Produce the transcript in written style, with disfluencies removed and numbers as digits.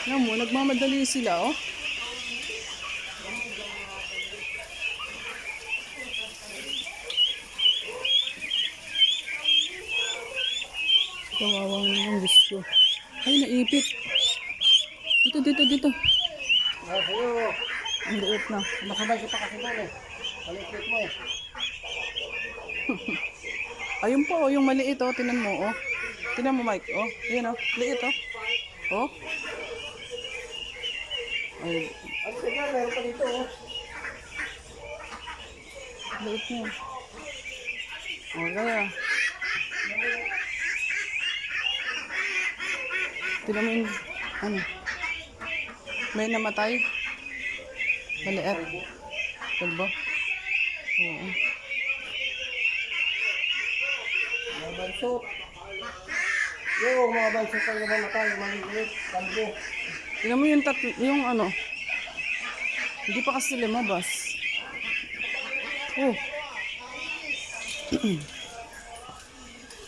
Alam mo, nagmamadali sila, oh. Kawawang ng gusto. Ay, naipit. Dito, dito, dito. Sa'yo, Ang liit na. nakabay ka pa kasi doon eh. Palikit mo eh. Ayun po, oh, yung maliit, oh. Tinan mo, oh. Tinan mo, Mike, oh. Ayan, oh. Liit, oh. Oh. Ay, Ano ka dyan? Meron pa dito oh. liit niya. Oh, kaya. Tinan mo yung, ano. May namatay. Maliit. Kalbo. Oo. Mga bansot. Yung mga bansot ang namatay, maliit, kalbo. Tingnan mo yung yung ano. Hindi pa kasi lumabas. Oh.